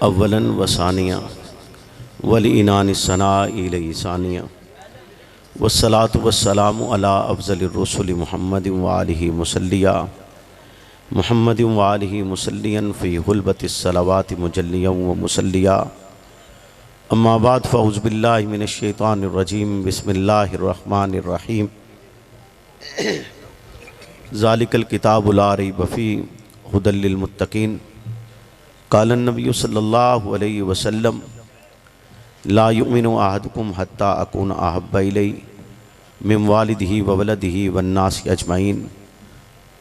अव्वलन वसानिया वलिनान सना इलसानिया वस्सलातु वस्सलामु अला अफ़ज़लिर रुसुल मुहम्मद व आलिहि मुसल्लिया मुहम्मद व आलिहि मुसल्लियन फ़ी हुल्बतिस सलावाति मुजल्लियन व मुसल्लिया अम्मा बाद फ़अऊज़ु बिल्लाहि मिनश शैतानिर रजीम बिस्मिल्लाहिर रहमानिर रहीम ज़ालिकल किताबु ला रैब फ़ीह हुदल लिल मुत्तक़ीन क़ालन नबी सल्लल्लाहु अलैहि वसल्लम ला युमिनु अहदुकुम हत्ता अकून अहब्बा इलैहि मिन वालिदिही व वलदिही वन्नासि अजमईन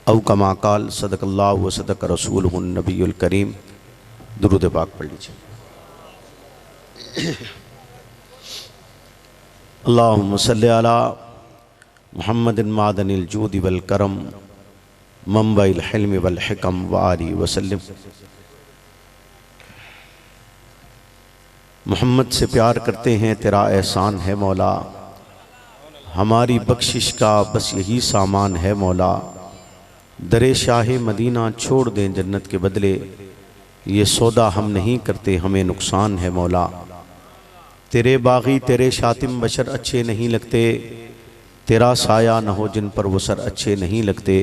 औ कमा क़ाल सदक़ल्लाहु व सदक़ रसूलुहुन नबियुल करीम। दुरूद पाक पढ़ लीजिए। अल्लाहुम्मा सल्लि अला मुहम्मदिन मादनिल जूदि वल करम मंबइल हिल्म वल हिकम व आलिहि वसल्लम। मोहम्मद से प्यार करते हैं, तेरा एहसान है मौला, हमारी बख्शिश का बस यही सामान है मौला। दरे शाह मदीना छोड़ दें जन्नत के बदले, ये सौदा हम नहीं करते, हमें नुकसान है मौला। तेरे बागी तेरे शातिम बशर अच्छे नहीं लगते, तेरा साया न हो जिन पर वो सर अच्छे नहीं लगते।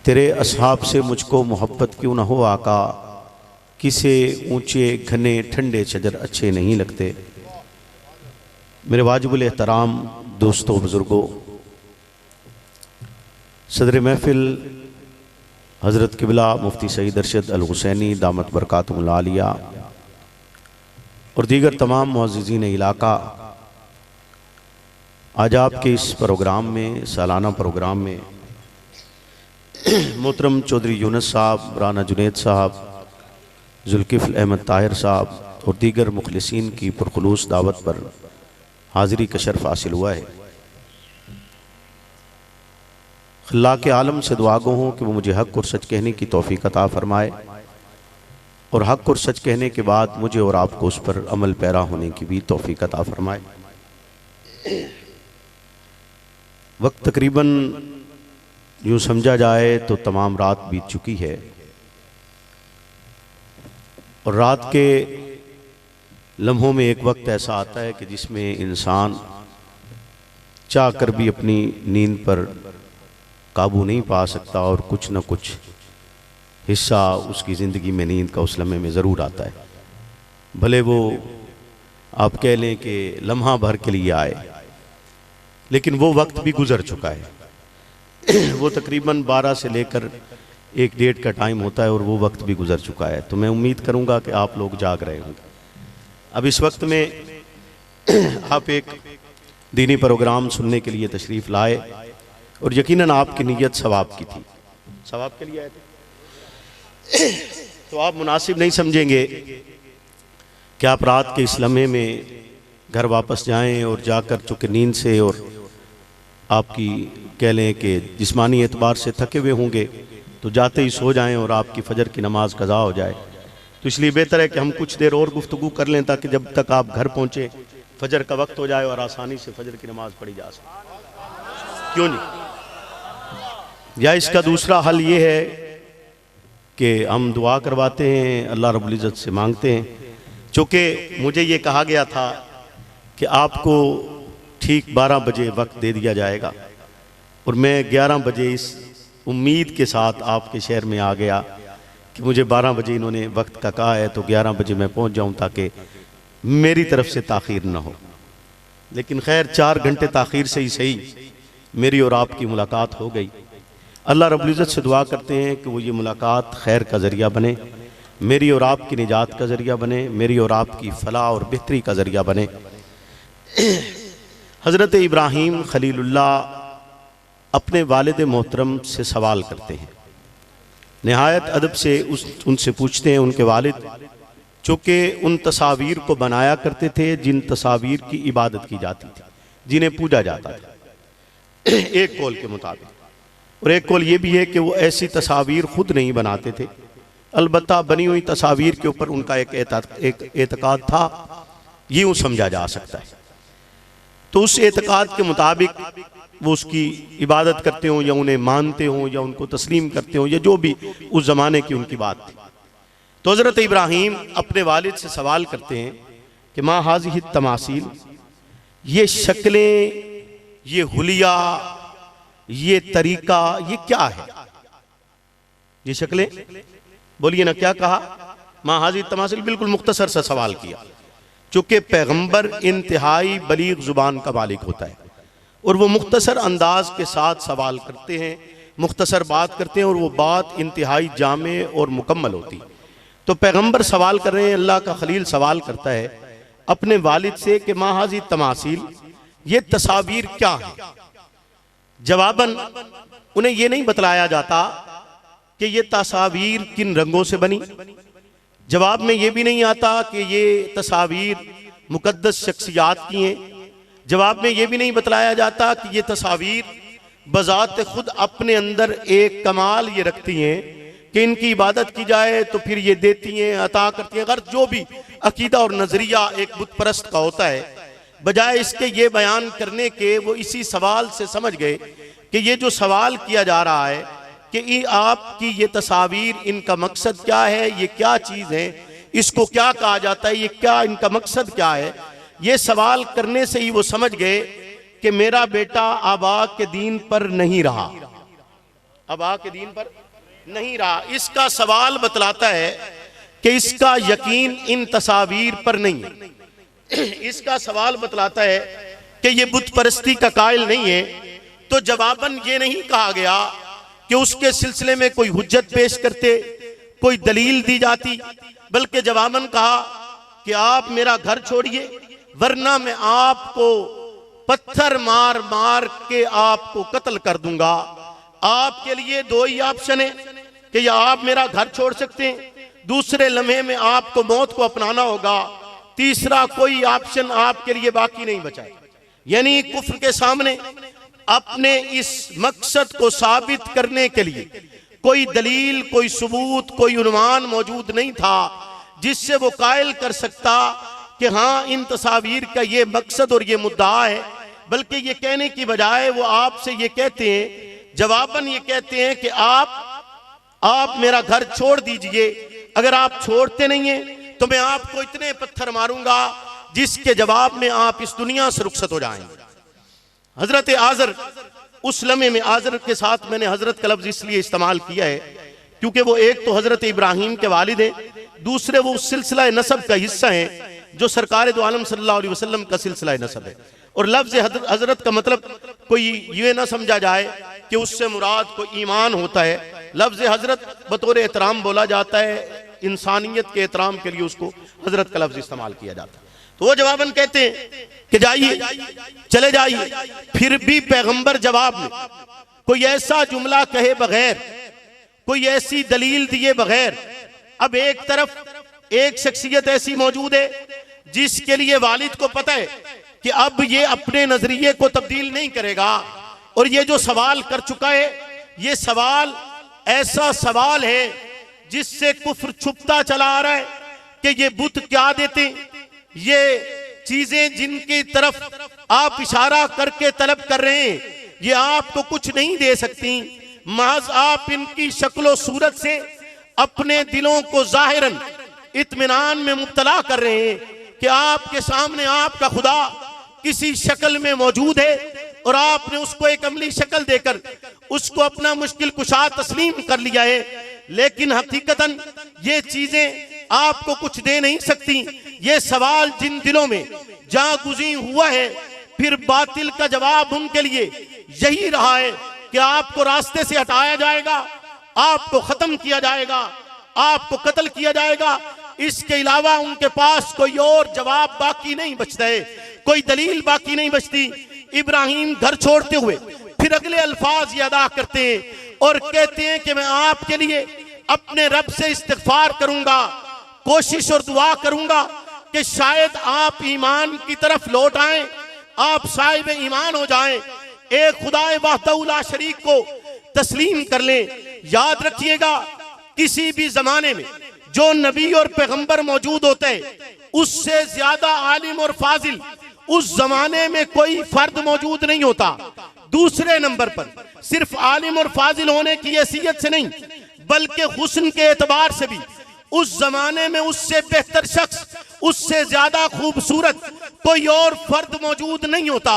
तेरे असहाब से मुझको मोहब्बत क्यों न हो आका, किसे ऊंचे घने ठंडे शजर अच्छे नहीं लगते। मेरे वाजिबुल एहतराम दोस्तों बुज़ुर्गों, सदर महफिल हज़रत क़िबला मुफ्ती सईद अरशद अल हुसैनी दामत बरकातुहुल आलिया और दीगर तमाम मुअज़्ज़िज़ीन इलाका, आज आपके इस प्रोग्राम में, सालाना प्रोग्राम में मोहतरम चौधरी यूनुस साहब, राना जुनैद साहब, जुल्किफ़ल अहमद ताहिर साहब और दीगर मुखलिसीन की पुरखुलूस दावत पर हाज़िरी का शर्फ़ हासिल हुआ है। अल्लाह के आलम से दुआ गो हूँ कि वो मुझे हक़ और सच कहने की तौफ़ीक़ अता फ़रमाए और हक़ और सच कहने के बाद मुझे और आपको उस पर अमल पैरा होने की भी तौफ़ीक़ अता फ़रमाए। वक्त तकरीबन यूँ समझा जाए तो तमाम रात बीत चुकी है और रात के लम्हों में एक वक्त ऐसा आता है कि जिसमें इंसान चाह कर भी अपनी नींद पर काबू नहीं पा सकता और कुछ न कुछ हिस्सा उसकी ज़िंदगी में नींद का उस लम्हे में ज़रूर आता है। भले वो आप कह लें कि लम्हा भर के लिए आए, लेकिन वो वक्त भी गुज़र चुका है। वो तकरीबन 12 से लेकर 1-1:30 का टाइम होता है और वो वक्त भी गुज़र चुका है। तो मैं उम्मीद करूँगा कि आप लोग जाग रहे होंगे। अब इस वक्त में आप एक दीनी प्रोग्राम सुनने के लिए तशरीफ़ लाए और यकीनन आपकी नीयत सवाब की थी, सवाब के लिए आए थे। तो आप मुनासिब नहीं समझेंगे कि आप रात के इस लम्हे में घर वापस जाएं और जाकर चूँकि नींद से और आपकी कह लें कि जिस्मानी एतबार से थके हुए होंगे तो जाते ही सो जाएं और आपकी फ़जर की नमाज कज़ा हो जाए। तो इसलिए बेहतर है कि हम कुछ देर और गुफ्तगू कर लें ताकि जब तक आप घर पहुँचे फ़जर का वक्त हो जाए और आसानी से फ़जर की नमाज़ पढ़ी जा सके। क्यों नहीं? या इसका दूसरा हल ये है कि हम दुआ करवाते हैं, अल्लाह रब्बुल इज़्ज़त से मांगते हैं। चूँकि मुझे ये कहा गया था कि आपको ठीक 12 बजे वक्त दे दिया जाएगा और मैं 11 बजे इस उम्मीद के साथ आपके शहर में आ गया कि मुझे 12 बजे इन्होंने वक्त का कहा है तो 11 बजे मैं पहुंच जाऊं ताकि मेरी तरफ से ताख़ीर न हो। लेकिन खैर 4 घंटे ताख़ीर से ही सही मेरी और आपकी मुलाकात हो गई। अल्लाह रब्बुल इज़्ज़त से दुआ करते हैं कि वो ये मुलाकात खैर का ज़रिया बने, मेरी और आपकी निजात का ज़रिया बने, मेरी और आपकी फ़लाह और बेहतरी का ज़रिया बने। हज़रत इब्राहीम खलीलुल्लाह अपने वालिद मोहतरम से सवाल करते हैं, नहायत अदब से उनसे पूछते हैं। उनके वालिद चूँकि उन तस्वीर को बनाया करते थे जिन तस्वीर की इबादत की जाती थी, जिन्हें पूजा जाता था एक कौल के मुताबिक, और एक कौल ये भी है कि वो ऐसी तस्वीर खुद नहीं बनाते थे, अलबत्ता बनी हुई तस्वीर के ऊपर उनका एक एतकाद था, यूँ समझा जा सकता है। तो उस एतकाद के मुताबिक वो उसकी इबादत करते हों या उन्हें मानते हों या उनको तस्लीम करते हों या जो भी उस ज़माने की उनकी बात थी। तो हज़रत इब्राहीम अपने वालिद से सवाल करते हैं कि माँ हाज़िही तमासील, ये शक्लें, ये हुलिया, ये तरीका, ये क्या है? ये शक्लें, बोलिए ना, क्या कहा? माँ हाज़िही तमासील, बिल्कुल मुख्तसर सा सवाल किया। चूंकि पैगंबर इंतहाई बलीग जुबान का मालिक होता है और वो मुख्तसर अंदाज के साथ सवाल करते हैं, मुख्तसर बात करते हैं और वो बात इंतहाई जामे और मुकम्मल होती है। तो पैगंबर सवाल कर रहे हैं, अल्लाह का खलील सवाल करता है अपने वालिद से कि माँ हाज़िही तमासील, ये तस्वीर क्या है? जवाबन उन्हें ये नहीं बतलाया जाता कि ये तस्वीर किन रंगों से बनी। जवाब में ये भी नहीं आता कि ये तस्वीर मुकद्दस शख्सियात की हैं। जवाब में ये भी नहीं बतलाया जाता कि ये तस्वीर बज़ात खुद अपने अंदर एक कमाल ये रखती हैं कि इनकी इबादत की जाए तो फिर ये देती हैं, अता करती हैं। अगर जो भी अकीदा और नजरिया एक बुत परस्त का होता है, बजाय इसके ये बयान करने के वो इसी सवाल से समझ गए कि ये जो सवाल किया जा रहा है कि आपकी ये तस्वीर, इनका मकसद क्या है, ये क्या चीज़ है, इसको क्या कहा जाता है, ये क्या इनका मकसद क्या है। ये सवाल करने से ही वो समझ गए कि मेरा बेटा आबा के दीन पर नहीं रहा, आबा के दीन पर नहीं रहा। इसका सवाल बतलाता है कि इसका यकीन इन तस्वीर पर नहीं है। इसका सवाल बतलाता है कि ये बुत परस्ती का कायल नहीं है। तो जवाबन ये नहीं कहा गया कि उसके सिलसिले में कोई हुज्जत पेश करते, कोई दलील दी जाती, बल्कि जवाबन कहा कि आप मेरा घर छोड़िए वरना मैं आपको पत्थर मार मार के आपको कत्ल कर दूंगा। आपके लिए दो ही ऑप्शन है कि या आप मेरा घर छोड़ सकते हैं, दूसरे लम्हे में आपको मौत को अपनाना होगा, तीसरा कोई ऑप्शन आपके लिए बाकी नहीं बचा। यानी कुफ्र के सामने अपने इस मकसद को साबित करने के लिए कोई दलील, कोई सबूत, कोई उन्वान मौजूद नहीं था जिससे वो कायल कर सकता कि हाँ इन तस्वीर का ये मकसद और ये मुद्दा है। बल्कि ये कहने की बजाय वो आपसे ये कहते हैं, जवाबन ये कहते हैं कि आप मेरा घर छोड़ दीजिए, अगर आप छोड़ते नहीं हैं तो मैं आपको इतने पत्थर मारूंगा जिसके जवाब में आप इस दुनिया से रुखसत हो जाएंगे। हजरत आजर, उस लम्हे में आजर के साथ मैंने हजरत का लफ्ज इसलिए इस्तेमाल किया है क्योंकि वो एक तो हजरत इब्राहीम के वालिद हैं, दूसरे वो उस सिलसिला नसब का हिस्सा हैं जो सरकार दो आलम सल्लल्लाहु अलैहि वसल्लम का सिलसिला नसब है। और लफ्ज हजरत का मतलब कोई ये ना समझा जाए कि उससे मुराद कोई ईमान होता है। लफ्ज हजरत बतौर एहतराम बोला जाता है, इंसानियत के एहतराम के लिए उसको हजरत का लफ्ज इस्तेमाल किया जाता है। तो वो जवाबन कहते हैं कि जाइए, चले जाइए। फिर भी पैगंबर जवाब में कोई ऐसा जुमला कहे बगैर, कोई ऐसी दलील दिए बगैर, अब एक तरफ एक शख्सियत ऐसी मौजूद है जिसके लिए वालिद को पता है कि अब ये अपने नजरिए को तब्दील नहीं करेगा और ये जो सवाल कर चुका है ये सवाल ऐसा सवाल है जिससे कुफ्र छुपता चला आ रहा है कि ये बुत क्या देते, ये चीजें जिनकी तरफ आप इशारा करके तलब कर रहे हैं ये आपको कुछ नहीं दे सकती। महज आप इनकी शक्लो सूरत से अपने दिलों को जाहिरन इत्मीनान में मुब्तला कर रहे हैं कि आपके सामने आपका खुदा किसी शक्ल में मौजूद है और आपने उसको एक अमली शक्ल देकर उसको अपना मुश्किल कुशा तस्लीम कर लिया है। लेकिन हकीकतन ये चीजें आपको कुछ दे नहीं सकती। ये सवाल जिन दिलों में जहां गुज़ी हुआ है, फिर बातिल का जवाब उनके लिए यही रहा है कि आपको रास्ते से हटाया जाएगा, आपको खत्म किया जाएगा, आपको कत्ल किया जाएगा। इसके अलावा उनके पास कोई और जवाब बाकी नहीं बचता है, कोई दलील बाकी नहीं बचती। इब्राहीम घर छोड़ते हुए फिर अगले अल्फाज ये अदा करते हैं और कहते हैं कि मैं आपके लिए अपने रब से इस्तिग़फ़ार करूंगा, कोशिश और दुआ करूंगा कि शायद आप ईमान की तरफ लौट आए, आप साहिब ईमान हो जाएं, एक खुदाए वहदहू ला शरीक को तस्लीम कर लें। याद रखिएगा, किसी भी जमाने में जो नबी और पैगंबर मौजूद होते हैं उससे ज्यादा आलिम और फाजिल उस जमाने में कोई फर्द मौजूद नहीं होता। दूसरे नंबर पर सिर्फ आलिम और फाजिल होने की हैसियत से नहीं बल्कि हुस्न के एतबार से भी उस जमाने में उससे बेहतर शख्स, उससे ज्यादा खूबसूरत कोई और फर्द मौजूद नहीं होता।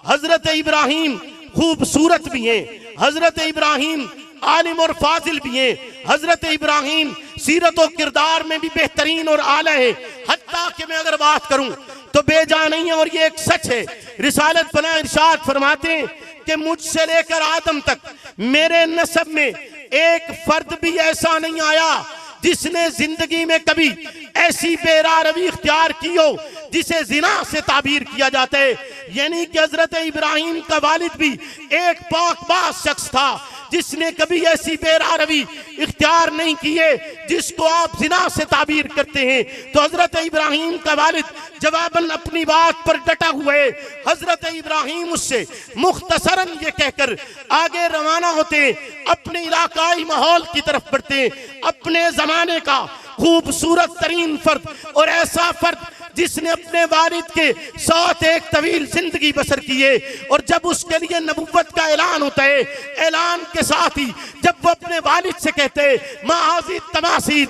हजरत इब्राहिम खूबसूरत भी हैं, हजरत इब्राहिम आलिम और फाजिल भी हैं, हजरत इब्राहिम सीरत और किरदार में भी बेहतरीन और आला है। हत्ता कि मैं अगर बात करूं तो बेजा नहीं है, और ये एक सच है। रिसालत पना इरशाद फरमाते हैं कि मुझसे लेकर आदम तक मेरे नस्ब में एक फर्द भी ऐसा नहीं आया जिसने जिंदगी में कभी ऐसी बेरारवी इख्तियार की हो जिसे जिना से ताबीर किया जाता है। यानी कि हजरत इब्राहिम का वालिद भी एक पाकबाज शख्स था जिसने कभी ऐसी बेरारवी इख्तियार नहीं की है जिसको आप जिना से ताबीर करते हैं। तो हजरत इब्राहिम का वालिद जवाबन अपनी बात पर डटा हुआ है। हजरत इब्राहिम उससे मुख्तसरन ये कहकर आगे रवाना होते, अपने इलाकाई माहौल की तरफ बढ़ते, अपने जमाने का खूबसूरत तरीन फर्द और ऐसा फर्द जिसने अपने वालिद के साथ एक तवील जिंदगी बसर की है। और जब उसके लिए नबुव्वत का ऐलान होता है, ऐलान के साथ ही जब वो अपने वालिद से कहते हैं माहाज़ी तमासील,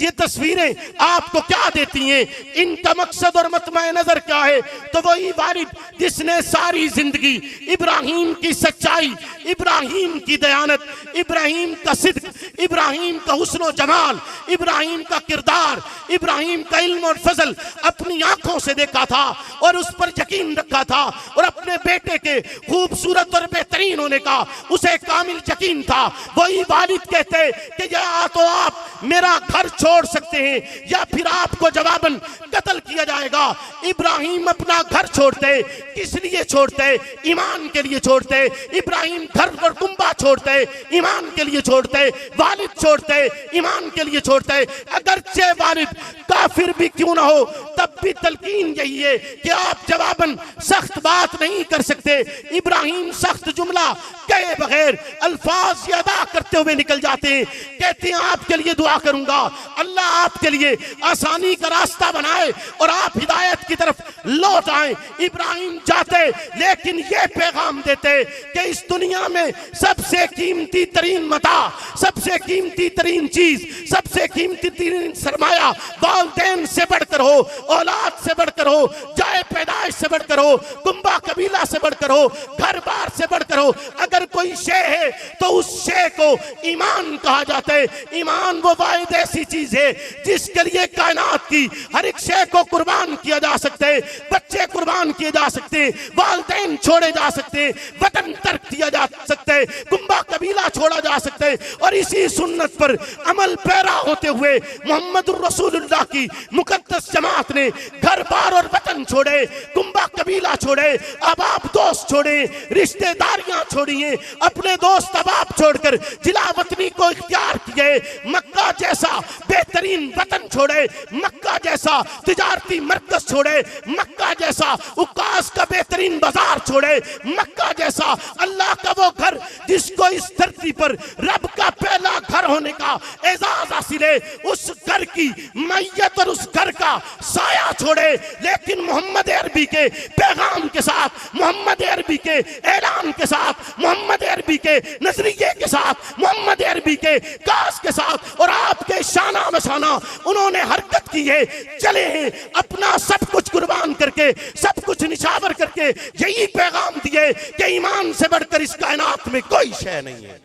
ये तस्वीरें आपको क्या देती हैं, इनका मकसद और मतमा नजर क्या है, तो वही वालिद जिसने सारी जिंदगी इब्राहिम की सच्चाई, इब्राहिम की दयानत, इब्राहिम का सिद्क, इब्राहिम का हुस्न जमाल, इब्राहिम का किरदार, इब्राहिम का इल्म और फजल अपनी आंखों से देखा था और उस पर यकीन रखा था, और अपने बेटे के खूबसूरत और बेहतरीन होने का उसे कामिल यकीन था। वही वालिद कहते कि या तो आप मेरा घर छोड़ सकते हैं या फिर आपको जवाबन कत्ल किया जाएगा। इब्राहिम अपना घर छोड़ते, किस लिए छोड़ते? ईमान के लिए छोड़ते। इब्राहिम घर और कुंबा छोड़ते, ईमान के लिए छोड़ते। वालिद छोड़ते, ईमान के लिए छोड़ते। अगरचे वालिद काफिर भी क्यों ना हो, तब भी तलकीन यही है कि आप जवाबन सख्त बात नहीं कर सकते। इब्राहिम सख्त जुमला कहे बगैर अल्फाज अदा करते हुए निकल जाते हैं, कहते हैं आपके लिए दुआ करूंगा, अल्लाह आपके लिए आसानी का रास्ता बनाए और आप हिदायत की तरफ लौट आए। इब्राहिम जाते लेकिन ये पैगाम देते कि इस दुनिया में सबसे कीमती तरीन मता, सबसे कीमती तरीन चीज, सबसे कीमती तरीन सरमाया वालिदैन से बढ़कर हो, औलाद से बढ़कर हो, जाए पैदाइश से बढ़कर हो, कुंबा कबीला से बढ़कर हो, घर बार से बढ़कर हो। अगर कोई शे है तो उस शे को ईमान कहा जाता है। ईमान वो वाहिद ऐसी चीज है जिसके लिए कायनात की हर एक शे को कुर्बान किया जा सकता है। बच्चे कुर्बान किए जा सकते हैं, वालिदैन छोड़े जा सकते हैं, वतन तर्क किया जा सकता है, कुंबा कबीला छोड़ा जा सकता है। और इसी सुन्नत पर अमल पैरा होते हुए मोहम्मद रसूलुल्लाह की मुकद्दस जमात ने घर बार और वतन छोड़े, कुंबा कबीला छोड़े, अबाब दोस्त छोड़े, रिश्तेदारियां छोड़ी, अपने दोस्त अबाब छोड़कर जिला वतनी को इख्तियार किए, मक्का जैसा बेहतरीन वतन छोड़े, मक्का जैसा तिजारती मरकज छोड़े, मक्का जैसा उकास का बेहतरीन बाजार छोड़े, मक्का जैसा अल्लाह का वो घर जिसको इस धरती पर रब का पहला घर होने का एजाज हासिल है, उस घर की मैयत और उस घर का साया छोड़े। लेकिन मोहम्मद अरबी के पैगाम के साथ, मोहम्मद अरबी के ऐलान के साथ, मोहम्मद अरबी के नजरिए के साथ, मोहम्मद अरबी के कास के साथ और आपके शाना बशाना उन्होंने हरकत की है, चले हैं अपना सब कुछ कुर्बान करके, सब कुछ निछावर करके यही पैगाम दिए कि ईमान से बढ़कर इस कायनात में कोई शय नहीं है।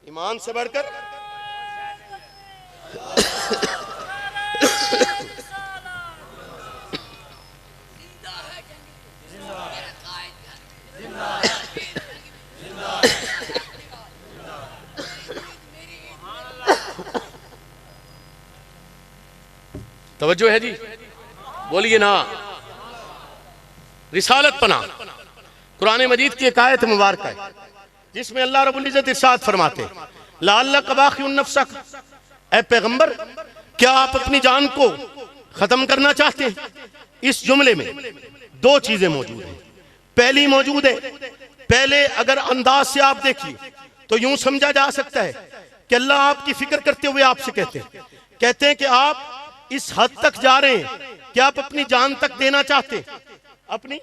ईमान से बढ़कर तवज्जो है जी, बोलिए ना। रिसालत पना कुरान मजीद की एक आयत मुबारक है जिसमें अल्लाह रब्बुल इज्जत इरशाद फरमाते लअल्लक बाखिउन नफ्सक, ऐ पैगंबर क्या आप अपनी जान को खत्म करना चाहते हैं? इस जुमले में दो चीजें मौजूद हैं। पहली मौजूद है, पहले अगर अंदाज से आप देखिए तो यूं समझा जा सकता है कि अल्लाह आपकी फिक्र करते हुए आपसे कहते हैं कि आप इस हद तक जा रहे हैं कि आप अपनी जान तक देना चाहते हैं, अपनी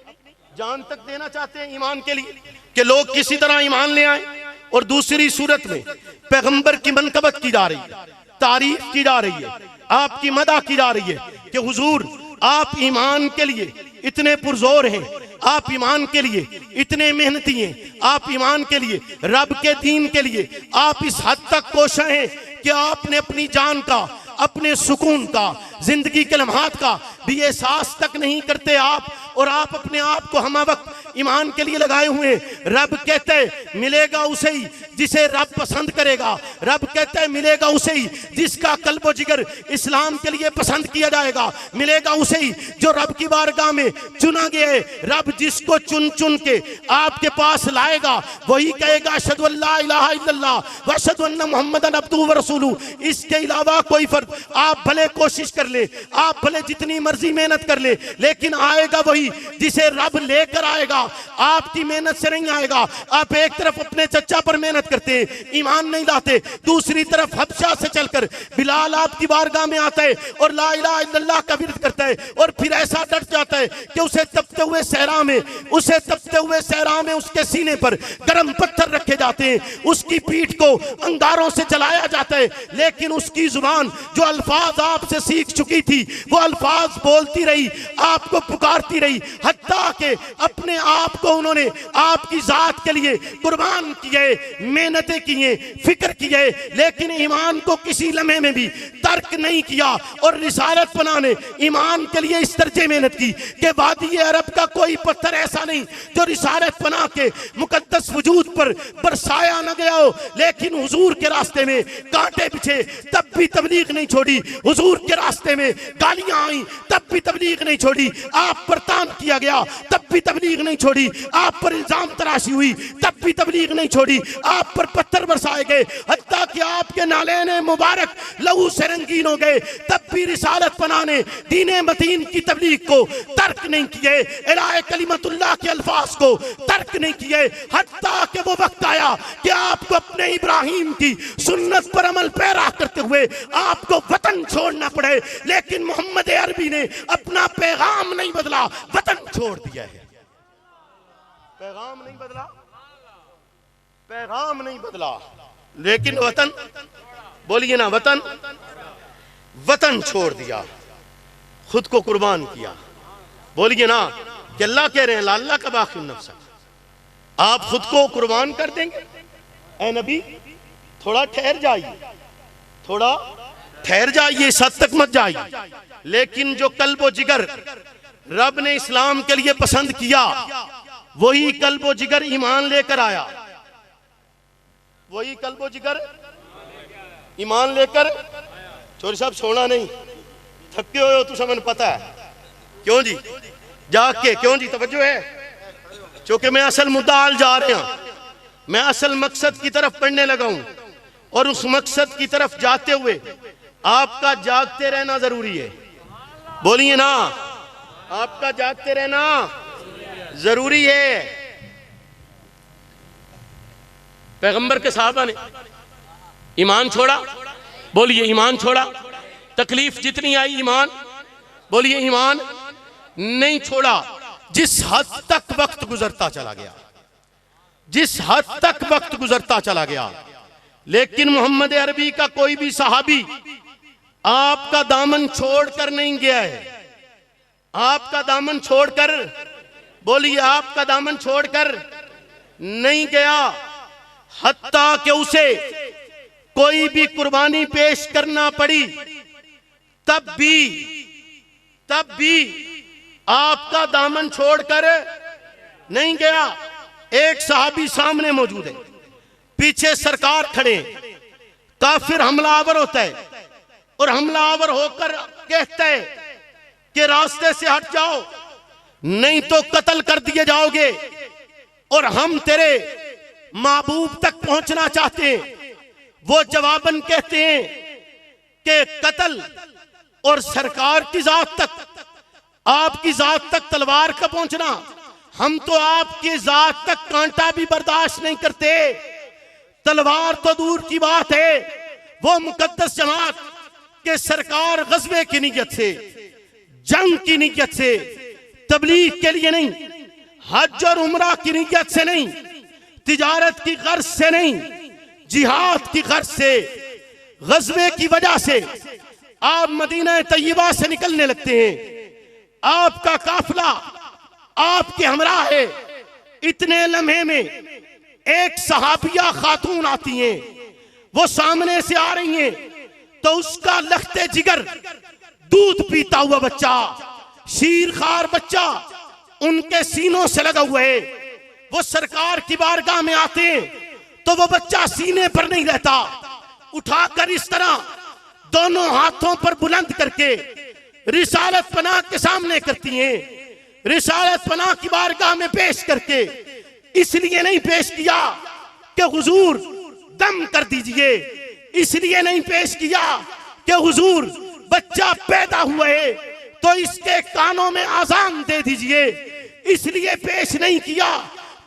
जान तक देना चाहते हैं ईमान के लिए, कि लोग किसी तरह ईमान ले आए और दूसरी सूरत में पैगंबर की मनकबत की जा रही है, तारीफ की जा रही है, आपकी मदह की जा रही है कि हुजूर आप ईमान के लिए इतने पुरजोर हैं, आप ईमान के लिए इतने मेहनती हैं, आप ईमान के लिए रब के दीन के लिए आप इस हद तक कोशा हैं कि आपने अपनी जान का, अपने सुकून का, जिंदगी के लम्हात का भी एहसास तक नहीं करते आप, और आप अपने आप को हम वक्त ईमान के लिए लगाए हुए। रब कहते हैं मिलेगा उसे ही जिसे रब पसंद करेगा, रब कहते हैं मिलेगा उसे ही जिसका कल्ब व जिगर इस्लाम के लिए पसंद किया जाएगा, मिलेगा उसे ही जो रब की बारगाह में चुना गया है। रब जिसको चुन चुन के आपके पास लाएगा वही कहेगा अशहदु अल्ला इलाहा इल्लल्लाह व अशहदु अन्ना मुहम्मदन अब्दुहु व रसूलुहु। इसके अलावा कोई फर्क, आप भले कोशिश कर ले, आप भले जितनी मर्जी मेहनत कर ले, लेकिन आएगा वही जिसे रब लेकर आएगा, आपकी मेहनत से नहीं आएगा। आप एक तरफ अपने चचा पर मेहनत करते हैं, ईमान नहीं लाते, दूसरी तरफ हबशा से चलकर बिलाल आपकी बारगाह में आता है और ला इलाहा इल्लल्लाह का विरद करता है, और फिर ऐसा डट जाता है कि उसे तपते हुए सहरा में उसके सीने पर गर्म पत्थर रखे जाते हैं, उसकी पीठ को अंगारों से जलाया जाता है, लेकिन उसकी जुबान जो अल्फाज आपसे सीख चुकी थी वो अल्फाज बोलती रही, आपको पुकारती रही, हत्ता के अपने आप को उन्होंने आपकी जात के लिए कुर्बान किए, मेहनतें किए, फिक्र किए, लेकिन ईमान को किसी लम्हे में भी तर्क नहीं किया। और रिसालत बनाने ईमान के लिए इस दर्जे मेहनत की कि वादी अरब का कोई पत्थर ऐसा नहीं जो रिसालत बना के मुकद्दस वजूद पर बरसाया न गया हो, लेकिन हुजूर के रास्ते में कांटे बिछे तब भी तबलीग नहीं छोड़ी, हुजूर के रास्ते में गालियां आई तब भी तबलीग नहीं छोड़ी, आप पर तान किया गया तब भी तबलीग नहीं छोड़ी, आप पर इल्जाम तराशी हुई तब भी तबलीग नहीं छोड़ी, आप पर पत्थर बरसाए गए, हत्ता कि आपके नालेने मुबारक लहू से रंगीन हो गए, तब भी रिसालत बनाने दीने मतीन की तबलीग को तर्क नहीं किए, इलाहे कलिमतुल्लाह के अल्फाज को तर्क नहीं किए। हत्ता कि वो वक्त आया कि आपको अपने इब्राहिम की सुन्नत पर अमल पैरा करते हुए आपको वतन छोड़ना पड़े, लेकिन मोहम्मद अरबी ने अपना पैगाम नहीं बदला, वतन छोड़ दिया है। पैगाम नहीं बदला, पैगाम नहीं बदला, लेकिन वतन, बोलिए ना, वतन, वतन छोड़ दिया, खुद को कुर्बान किया। बोलिए ना कि अल्लाह कह रहे हैं अल्लाह का बाकी नफ्स, आप खुद को कुर्बान कर देंगे। ऐ नबी थोड़ा ठहर जाइए, थोड़ा ठहर जाइए, इस हद तक मत जाइए। लेकिन जो कल्ब व जिगर रब ने इस्लाम के लिए पसंद किया, वही कल्ब व जिगर ईमान लेकर आया, वही कल्ब व जिगर ईमान लेकर। चोरी साहब सोना नहीं, थके हुए हो तो समझ पता है क्यों जी, जाग के क्यों जी, तवज्जो है, क्योंकि मैं असल मुद्दा आल जा रहे हैं, मैं असल मकसद की तरफ पढ़ने लगा हूं, और उस मकसद की तरफ जाते हुए आपका जागते रहना जरूरी है। बोलिए ना, आपका जागते रहना जरूरी है। पैगंबर के साहबा ने ईमान छोड़ा, बोलिए ईमान छोड़ा, तकलीफ जितनी आई ईमान, बोलिए ईमान नहीं छोड़ा। जिस हद तक वक्त गुजरता चला गया, जिस हद तक वक्त गुजरता चला गया, लेकिन मोहम्मद अरबी का कोई भी सहाबी आपका दामन छोड़कर नहीं गया है, आपका दामन छोड़कर, बोलिए आपका दामन छोड़कर नहीं गया, हत्ता कि उसे कोई भी कुर्बानी पेश करना पड़ी तब भी आपका दामन छोड़कर नहीं गया। एक सहाबी सामने मौजूद है, पीछे सरकार खड़े, काफिर हमलावर होता है और हमलावर होकर कहता है कि रास्ते से हट जाओ नहीं तो कत्ल कर दिए जाओगे, और हम तेरे महबूब तक पहुंचना चाहते हैं। वो जवाबन कहते हैं कि कत्ल और सरकार की जात तक, आपकी जात तक तलवार का पहुंचना, हम तो आपकी जात तक कांटा भी बर्दाश्त नहीं करते, तलवार तो दूर की बात है। वो मुकद्दस जमात के सरकार गज़वे की नीयत से, जंग की नीयत से, तबलीग के लिए नहीं, हज और उमरा की नीयत से नहीं, तिजारत की गर्ज से नहीं, जिहाद की गर्ज से, गज़वे की वजह से आप मदीना तैयबा से निकलने लगते हैं। आपका काफिला आपके हमरा है। इतने लम्हे में एक सहाबिया खातून आती हैं, वो सामने से आ रही हैं, तो उसका लखते जिगर दूध पीता हुआ बच्चा, शीरखार बच्चा उनके सीनों से लगा हुआ है। वो सरकार की बारगाह में आते हैं तो वो बच्चा सीने पर नहीं रहता, उठाकर इस तरह दोनों हाथों पर बुलंद करके रिसालत पनाह के सामने करती हैं। रिसालत पनाह की बारगाह में पेश करके इसलिए नहीं पेश किया कि हुजूर दम कर दीजिए, इसलिए नहीं पेश किया कि हुजूर बच्चा पैदा हुआ है तो इसके कानों में आजान दे दीजिए, इसलिए पेश नहीं किया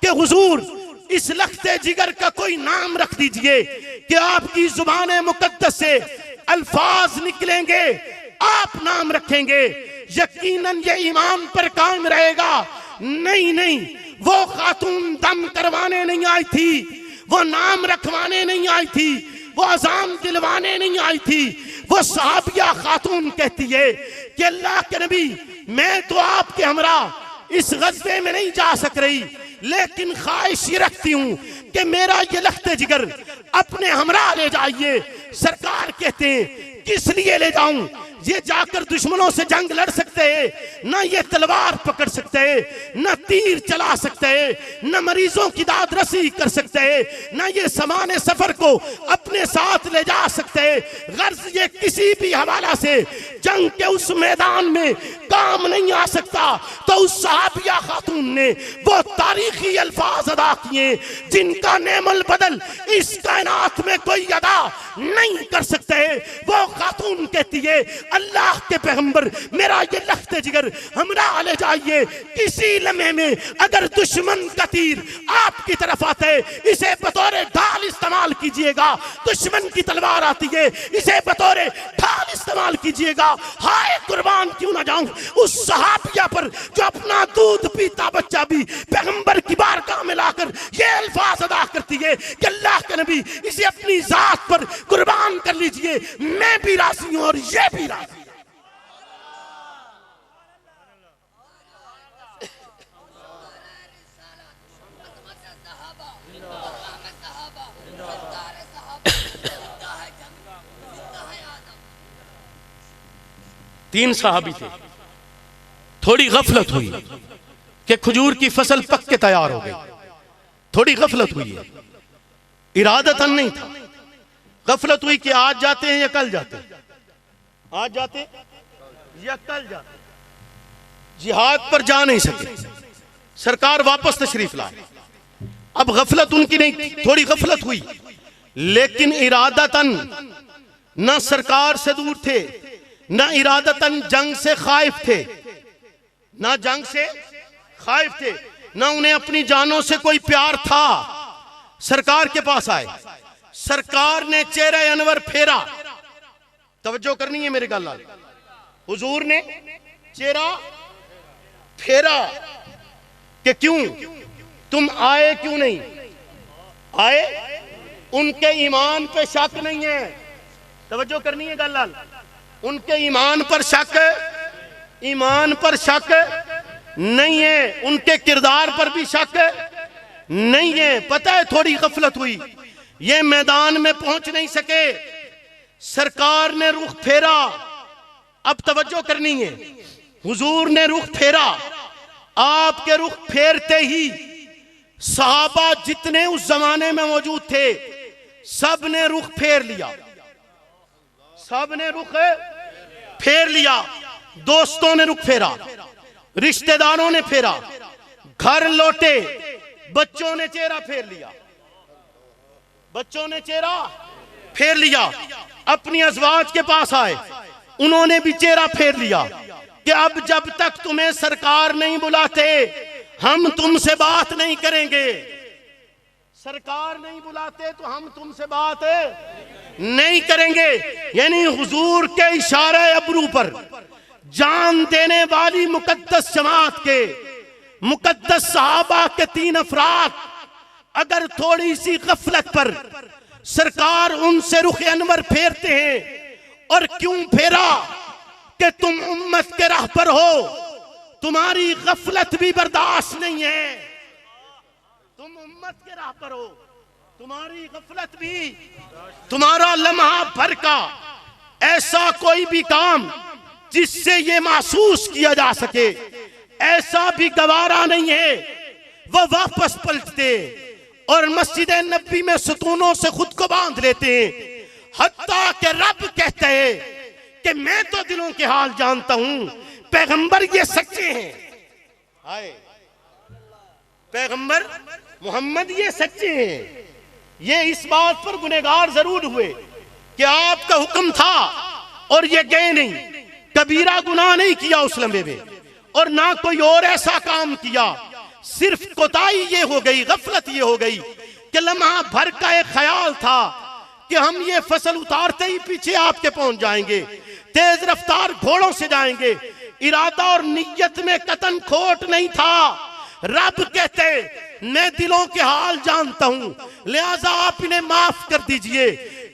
कि हुजूर इस लखते जिगर का कोई नाम रख दीजिए कि आपकी जुबान मुकद्दस से अल्फाज निकलेंगे, आप नाम रखेंगे, यकीनन ये ईमान पर कायम रहेगा। नहीं नहीं, वो खातून दम करवाने नहीं आई थी, वो नाम रखवाने नहीं आई थी, वो अजान दिलवाने नहीं आई थी। वो सहाबिया खातून कहती है कि अल्लाह के नबी, मैं तो आपके हमरा इस गज़वे में नहीं जा सक रही, लेकिन ख्वाहिश ये रखती हूं कि मेरा ये लखते जिगर अपने हमरा ले जाइए। सरकार कहते हैं किस लिए ले जाऊं, ये जाकर दुश्मनों से जंग लड़ सकते हैं, ना ये तलवार पकड़ सकते हैं, ना तीर चला सकते हैं, ना मरीजों की दाद रसी कर सकते हैं, ना ये सामान सफर को अपने साथ ले जा सकते हैं। गर्ज ये किसी भी हवाला से जंग के उस मैदान में काम नहीं आ सकता। तो उस सहाबिया खातून ने वो तारीखी अल्फाज अदा किए जिनका नेमल बदल इस कायनात में कोई अदा नहीं कर सकते। वो खातून कहती है अल्लाह के पैगंबर, मेरा ये लखते जिगर हमरा ले जाइए। किसी लम्हे में अगर दुश्मन का तीर आपकी तरफ आते है, इसे बतौर ढाल इस्तेमाल कीजिएगा। दुश्मन की तलवार आती है, इसे बतौर ढाल इस्तेमाल कीजिएगा। हाय कुर्बान क्यों ना जाऊं उस सहाबिया पर जो अपना दूध पीता बच्चा भी पैगंबर की बारगाह में लाकर ये अल्फाज अदा करती है कि अल्लाह के नबी, इसे अपनी जात पर कुर्बान कर लीजिए, मैं भी राजी हूं और ये भी राजी। तीन सहाबी थे, थोड़ी गफलत हुई कि खजूर की फसल पक के तैयार हो गई, थोड़ी गफलत हुई है, इरादतन नहीं था। गफलत हुई कि आज जाते हैं या कल जाते हैं, आज जाते या कल जाते, जिहाद पर जा नहीं सके, सरकार वापस तशरीफ लाए। अब गफलत उनकी नहीं, थोड़ी गफलत हुई, लेकिन इरादतन न सरकार से दूर थे, न इरादतन जंग से खाइफ थे, ना जंग से खाइफ थे, ना उन्हें अपनी जानों से कोई प्यार था। सरकार के पास आए, सरकार ने चेहरा अनवर फेरा, तवज्जो करनी है मेरे गल, हुजूर ने चेहरा फेरा कि क्यों तुम आए, क्यों नहीं आए? उनके ईमान पे शक नहीं है, तवज्जो करनी है गल, उनके ईमान पर शक, ईमान पर शक नहीं है, उनके किरदार पर भी शक नहीं है। पता है थोड़ी गफलत हुई, ये मैदान में पहुंच नहीं सके, सरकार ने रुख फेरा। अब तवज्जो करनी है, हुजूर ने रुख फेरा, आपके रुख फेरते ही सहाबा जितने उस जमाने में मौजूद थे सब ने रुख फेर लिया, सब ने रुख फेर लिया। दोस्तों ने रुख फेरा, रिश्तेदारों ने फेरा, घर लौटे बच्चों ने चेहरा फेर लिया, बच्चों ने चेहरा फेर लिया। अपनी अज़वाज के पास आए, उन्होंने भी चेहरा फेर लिया कि अब जब तक तुम्हें सरकार नहीं बुलाते हम तुमसे बात नहीं करेंगे, सरकार नहीं बुलाते तो हम तुमसे बात नहीं करेंगे। यानी हुजूर के इशारे अबरू पर जान देने वाली मुकद्दस जमात के मुकद्दस सहाबा के तीन अफराद अगर थोड़ी सी गफलत पर सरकार उनसे रुख अनवर फेरते हैं। और क्यों फेरा? कि तुम उम्मत के राह पर हो, तुम्हारी गफलत भी बर्दाश्त नहीं है। तुम उम्मत के राह पर हो, तुम्हारी गफलत भी, तुम्हारा लम्हा भर का ऐसा कोई भी काम जिससे ये महसूस किया जा सके, ऐसा भी गवारा नहीं है। वह वापस पलटते और मस्जिद नबी में सुतूनों से खुद को बांध लेते हैं। हत्ता के रब कहते हैं कि मैं तो दिलों के हाल जानता हूं, पैगंबर ये सच्चे हैं। हाय, पैगंबर मोहम्मद ये सच्चे हैं। ये इस बात पर गुनहगार जरूर हुए कि आपका हुक्म था और ये गए नहीं, कबीरा गुनाह नहीं किया उस लम्हे में, और ना कोई और ऐसा काम किया। सिर्फ कोताही ये हो गई, गफलत ये हो गई कि लम्हा भर का एक ख्याल था कि हम ये फसल उतारते ही पीछे आपके पहुंच जाएंगे, तेज रफ्तार घोड़ों से जाएंगे। इरादा और नियत में कतन खोट नहीं था। रब कहते मैं दिलों के हाल जानता हूं, लिहाजा आप इन्हें माफ कर दीजिए,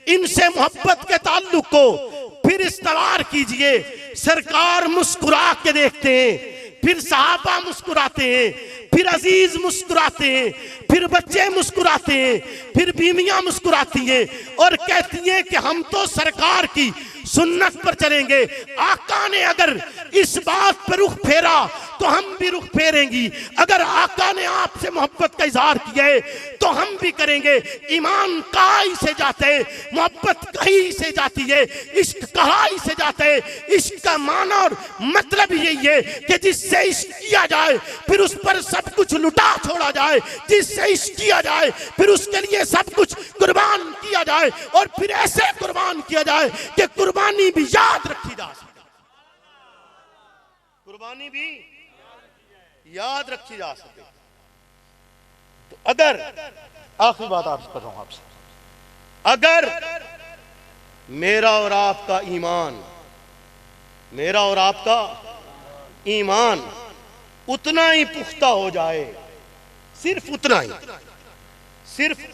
इनसे मोहब्बत के ताल्लुक को फिर इस्तवार कीजिए। सरकार मुस्कुरा के देखते हैं, फिर सहाबा मुस्कुराते हैं, फिर अजीज मुस्कुराते हैं, फिर बच्चे मुस्कुराते हैं, फिर बीवियां मुस्कुराती हैं और कहती हैं कि हम तो सरकार की सुन्नत पर चलेंगे। आका ने अगर इस बात पर रुख फेरा तो हम भी रुख फेरेंगी। अगर आका ने आपसे मोहब्बत का इजहार किया है तो हम भी करेंगे। ईमान कहाई से जाते हैं, मोहब्बत कहीं से जाती है, इश्क कहाई से जाते हैं। इश्क का माना और मतलब यही है कि जिससे इश्क किया जाए फिर उस पर सब कुछ लुटा छोड़ा जाए, जिससे इश्क किया जाए फिर उसके लिए सब कुछ कुर्बान किया जाए, और फिर ऐसे कुर्बान किया जाए कि कुर्बानी भी याद रखी जा सके। कुर्बानी भी याद रखी जा सके। तो अगर आखिरी बात आपसे कर रहा हूं आपसे, अगर मेरा और आपका ईमान, मेरा और आपका ईमान उतना ही पुख्ता हो जाए, सिर्फ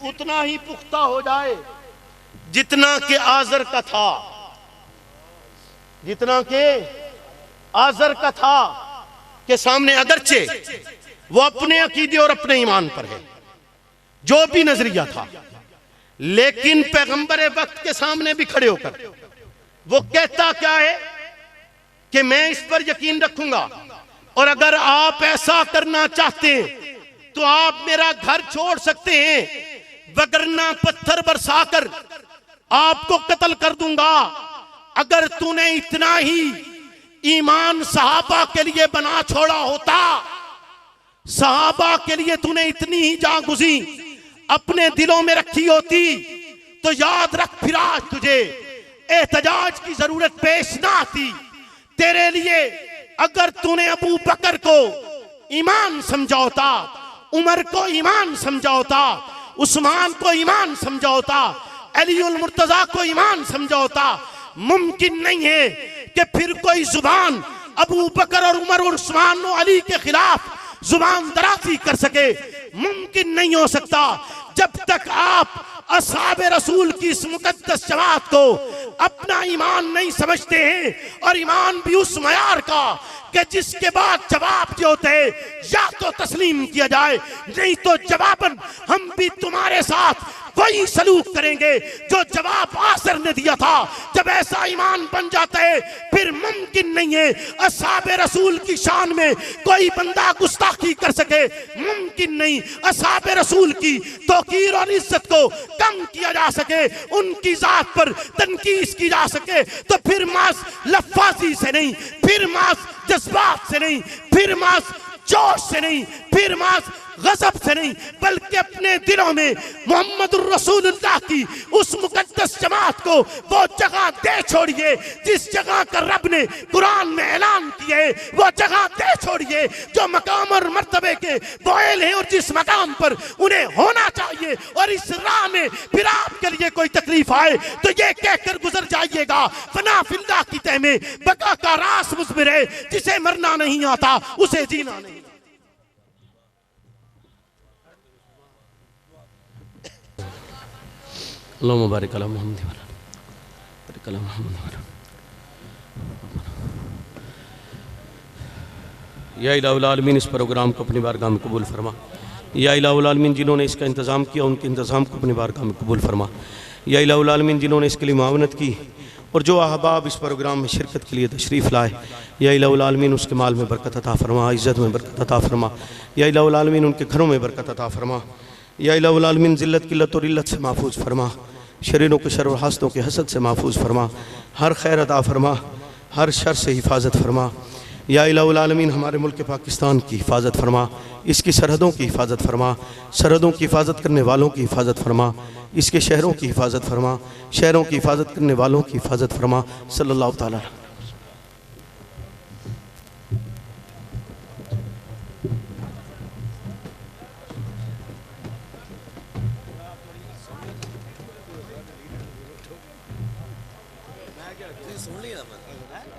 उतना ही पुख्ता हो जाए जितना के आजर का था, जितना के आजर का था, के सामने अगरचे वो अपने अकीदे और अपने ईमान पर है, जो भी नजरिया था, लेकिन पैगंबर वक्त के सामने भी खड़े होकर वो कहता क्या है कि मैं इस पर यकीन रखूंगा, और अगर आप ऐसा करना चाहते हैं तो आप मेरा घर छोड़ सकते हैं, वगरना पत्थर बरसाकर आपको कत्ल कर दूंगा। अगर तूने इतना ही ईमान सहाबा के लिए बना छोड़ा होता, सहाबा के लिए तूने इतनी ही जागुज़ी अपने दिलों में रखी होती, तो याद रख फिर आज तुझे एहतजाज की जरूरत पेश ना आती। तेरे लिए अगर तूने अबू बकर को ईमान समझौता, उमर को ईमान समझौता, उस्मान को ईमान समझौता, अली उल मुर्तजा को ईमान समझौता, मुमकिन नहीं है कि फिर कोई जुबान अबू बकर और उमर और उस्मान और अली के खिलाफ जुबान दराजी कर सके। मुमकिन नहीं हो सकता जब तक आप असहाबे रसूल की इस मुकद्दस जमात को अपना ईमान नहीं समझते हैं, और ईमान भी उस मयार का कि जिसके बाद जवाब जो होते हैं या तो तस्लीम किया जाए, नहीं तो जवाबन हम भी तुम्हारे साथ वही सलूक करेंगे जो जवाब आसर ने दिया था। जब ऐसा ईमान बन जाता है फिर मुमकिन नहीं है असहाबे रसूल की शान में कोई बंदा गुस्ताखी कर सके, मुमकिन नहीं असहाबे रसूल की तौकीर और इज्जत को कम किया जा सके, उनकी जात पर तनकीस की जा सके। तो फिर मास लफ्फाजी से नहीं, फिर मास जज्बात से नहीं, फिर मास जोश से नहीं, फिर मास गजब से नहीं, बल्कि अपने दिलों में मोहम्मदुर रसूलुल्लाह की उस मुकद्दस जमात को वो जगह दे छोड़िए जिस जगह का रब ने कुरान में ऐलान किया है। वो जगह दे छोड़िए जो मकाम और मर्तबे के बोयल हैं और जिस मकाम पर उन्हें होना चाहिए। और इस राह में फिर आपके लिए कोई तकलीफ आए तो ये कहकर गुजर जाइएगा, फना फिल्लाह की तह में बका का रास मुस्बिर है, जिसे मरना नहीं आता उसे जीना नहीं। अल्लाहुम्मा बारिक अला मुहम्मद व अला बारिक अला मुहम्मद व अला। या इलाहुल आलमीन इस प्रोग्राम को अपनी बारगाह में कबूल फरमा। या इलाहुल आलमीन जिन्होंने इसका इंतज़ाम किया उनके इंतज़ाम को अपनी बारगाह में कबूल फरमा। या इलाहुल आलमीन जिन्होंने इसके लिए मुआवनत की और जो अहबाब इस प्रोग्राम में शिरकत के लिए तशरीफ़ लाए, या इलाहुल आलमीन उसके माल में बरकत अता फरमा, इज़्ज़त में बरकत अता फरमा। या इलाहुल आलमीन उनके घरों में बरकत अता फरमा। या इलाहुल आलमीन ज़िल्लत किल्लत और इल्लत से महफूज फरमा, शरीरों के शर और हसदों के हसद से महफूज फरमा, हर खैर अता फरमा, हर शर से हिफाजत फरमा। या इलाहुल आलमीन हमारे मुल्क पाकिस्तान की हिफाजत फरमा, इसकी सरहदों की हिफाजत फरमा, सरहदों की हिफाजत करने वालों की हिफाजत फरमा, इसके शहरों की हिफाजत फरमा, शहरों की हिफाजत करने वालों की हिफाजत फरमा। सल्लल्लाहु ताला सुन लिया मैं।